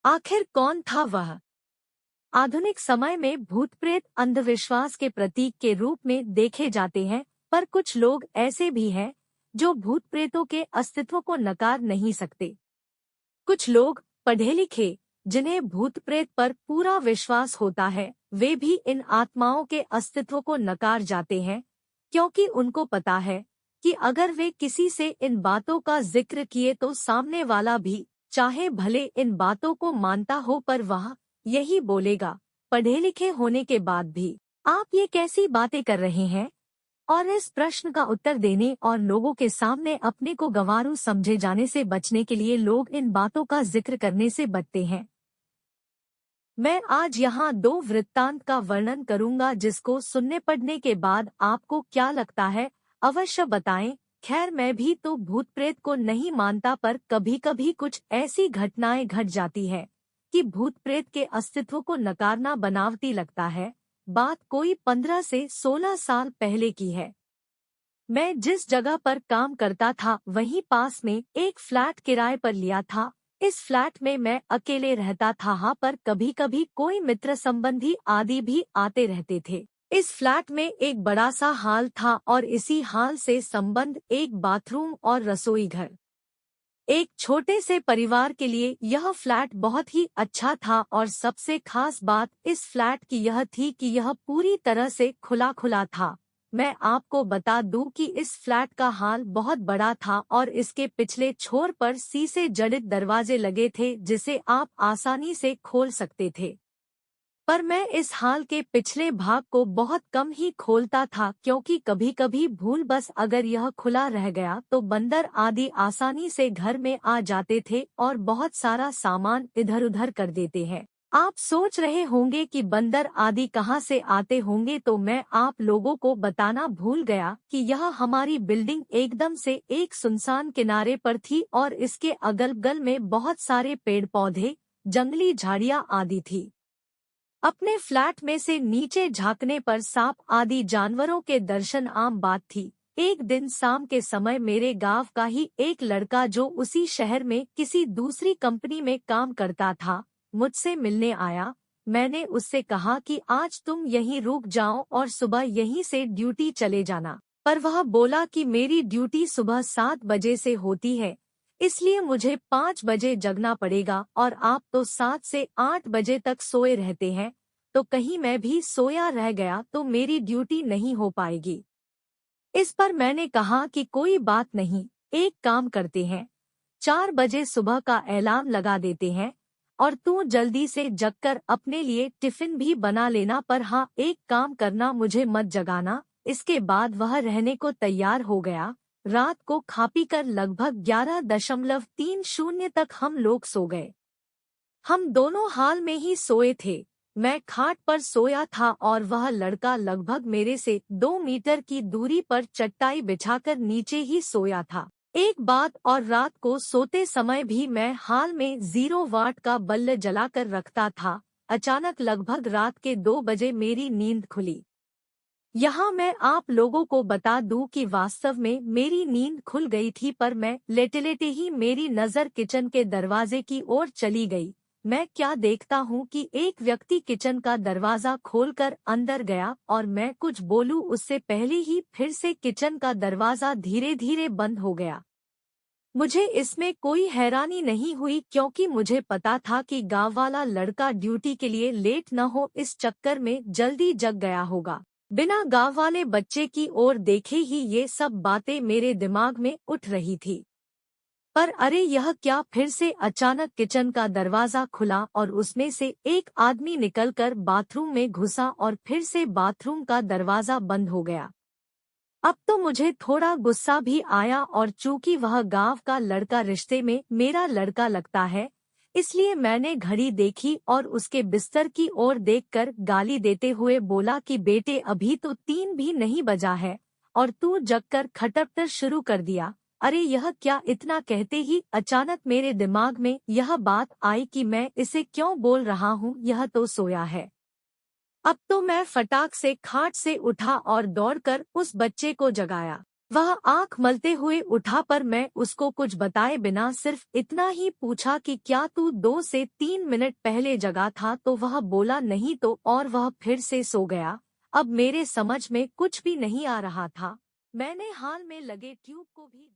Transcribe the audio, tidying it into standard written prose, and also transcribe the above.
आखिर कौन था वह? आधुनिक समय में भूत प्रेत अंधविश्वास के प्रतीक के रूप में देखे जाते हैं, पर कुछ लोग ऐसे भी हैं जो भूत प्रेतों के अस्तित्व को नकार नहीं सकते। कुछ लोग पढ़े लिखे, जिन्हें भूत प्रेत पर पूरा विश्वास होता है, वे भी इन आत्माओं के अस्तित्व को नकार जाते हैं, क्योंकि उनको पता है कि अगर वे किसी से इन बातों का जिक्र किए तो सामने वाला भी, चाहे भले इन बातों को मानता हो, पर वह यही बोलेगा, पढ़े लिखे होने के बाद भी आप ये कैसी बातें कर रहे हैं। और इस प्रश्न का उत्तर देने और लोगों के सामने अपने को गंवारू समझे जाने से बचने के लिए लोग इन बातों का जिक्र करने से बचते हैं। मैं आज यहाँ दो वृत्तांत का वर्णन करूंगा, जिसको सुनने पढ़ने के बाद आपको क्या लगता है अवश्य बताएं। खैर, मैं भी तो भूत प्रेत को नहीं मानता, पर कभी कभी कुछ ऐसी घटनाएं घट जाती है कि भूत प्रेत के अस्तित्व को नकारना बनावटी लगता है। बात कोई 15 से 16 साल पहले की है। मैं जिस जगह पर काम करता था वहीं पास में एक फ्लैट किराए पर लिया था। इस फ्लैट में मैं अकेले रहता था, हाँ, पर कभी कभी कोई मित्र संबंधी आदि भी आते रहते थे। इस फ्लैट में एक बड़ा सा हॉल था और इसी हॉल से संबंध एक बाथरूम और रसोई घर। एक छोटे से परिवार के लिए यह फ्लैट बहुत ही अच्छा था और सबसे खास बात इस फ्लैट की यह थी कि यह पूरी तरह से खुला खुला था। मैं आपको बता दूं कि इस फ्लैट का हॉल बहुत बड़ा था और इसके पिछले छोर पर शीशे जड़ित दरवाजे लगे थे, जिसे आप आसानी से खोल सकते थे। पर मैं इस हॉल के पिछले भाग को बहुत कम ही खोलता था, क्योंकि कभी कभी भूल बस अगर यह खुला रह गया तो बंदर आदि आसानी से घर में आ जाते थे और बहुत सारा सामान इधर उधर कर देते हैं। आप सोच रहे होंगे कि बंदर आदि कहाँ से आते होंगे, तो मैं आप लोगों को बताना भूल गया कि यह हमारी बिल्डिंग एकदम से एक सुनसान किनारे पर थी और इसके अगल बगल में बहुत सारे पेड़ पौधे, जंगली झाड़ियाँ आदि थी। अपने फ्लैट में से नीचे झांकने पर सांप आदि जानवरों के दर्शन आम बात थी। एक दिन शाम के समय मेरे गांव का ही एक लड़का, जो उसी शहर में किसी दूसरी कंपनी में काम करता था, मुझसे मिलने आया। मैंने उससे कहा कि आज तुम यहीं रुक जाओ और सुबह यहीं से ड्यूटी चले जाना, पर वह बोला कि मेरी ड्यूटी सुबह 7 बजे से होती है, इसलिए मुझे 5 बजे जगना पड़ेगा और आप तो 7 से 8 बजे तक सोए रहते हैं, तो कहीं मैं भी सोया रह गया तो मेरी ड्यूटी नहीं हो पाएगी। इस पर मैंने कहा कि कोई बात नहीं, एक काम करते हैं, 4 बजे सुबह का अलार्म लगा देते हैं और तू जल्दी से जगकर अपने लिए टिफिन भी बना लेना, पर हाँ, एक काम करना, मुझे मत जगाना। इसके बाद वह रहने को तैयार हो गया। रात को खा पी कर लगभग 11:30 तक हम लोग सो गए। हम दोनों हाल में ही सोए थे। मैं खाट पर सोया था और वह लड़का लगभग मेरे से 2 मीटर की दूरी पर चटाई बिछाकर नीचे ही सोया था। एक बात और, रात को सोते समय भी मैं हाल में 0 वाट का बल्ब जलाकर रखता था। अचानक लगभग रात के 2 बजे मेरी नींद खुली। यहाँ मैं आप लोगों को बता दूं कि वास्तव में मेरी नींद खुल गई थी, पर मैं लेटे लेटे ही मेरी नज़र किचन के दरवाजे की ओर चली गई। मैं क्या देखता हूँ कि एक व्यक्ति किचन का दरवाजा खोलकर अंदर गया और मैं कुछ बोलूँ उससे पहले ही फिर से किचन का दरवाजा धीरे धीरे बंद हो गया। मुझे इसमें कोई हैरानी नहीं हुई, क्योंकि मुझे पता था कि गाँव वाला लड़का ड्यूटी के लिए लेट न हो इस चक्कर में जल्दी जग गया होगा। बिना गाँव वाले बच्चे की ओर देखे ही ये सब बातें मेरे दिमाग में उठ रही थी। पर अरे, यह क्या, फिर से अचानक किचन का दरवाजा खुला और उसमें से एक आदमी निकलकर बाथरूम में घुसा और फिर से बाथरूम का दरवाजा बंद हो गया। अब तो मुझे थोड़ा गुस्सा भी आया और चूंकि वह गांव का लड़का रिश्ते में मेरा लड़का लगता है, इसलिए मैंने घड़ी देखी और उसके बिस्तर की ओर देखकर गाली देते हुए बोला कि बेटे, अभी तो 3 भी नहीं बजा है और तू जगकर खटपट शुरू कर दिया। अरे यह क्या। इतना कहते ही अचानक मेरे दिमाग में यह बात आई कि मैं इसे क्यों बोल रहा हूँ, यह तो सोया है। अब तो मैं फटाक से खाट से उठा और दौड़कर उस बच्चे को जगाया। वह आंख मलते हुए उठा पर मैं उसको कुछ बताए बिना सिर्फ इतना ही पूछा कि क्या तू 2 से 3 मिनट पहले जगा था, तो वह बोला नहीं तो, और वह फिर से सो गया। अब मेरे समझ में कुछ भी नहीं आ रहा था। मैंने हाल में लगे ट्यूब को भी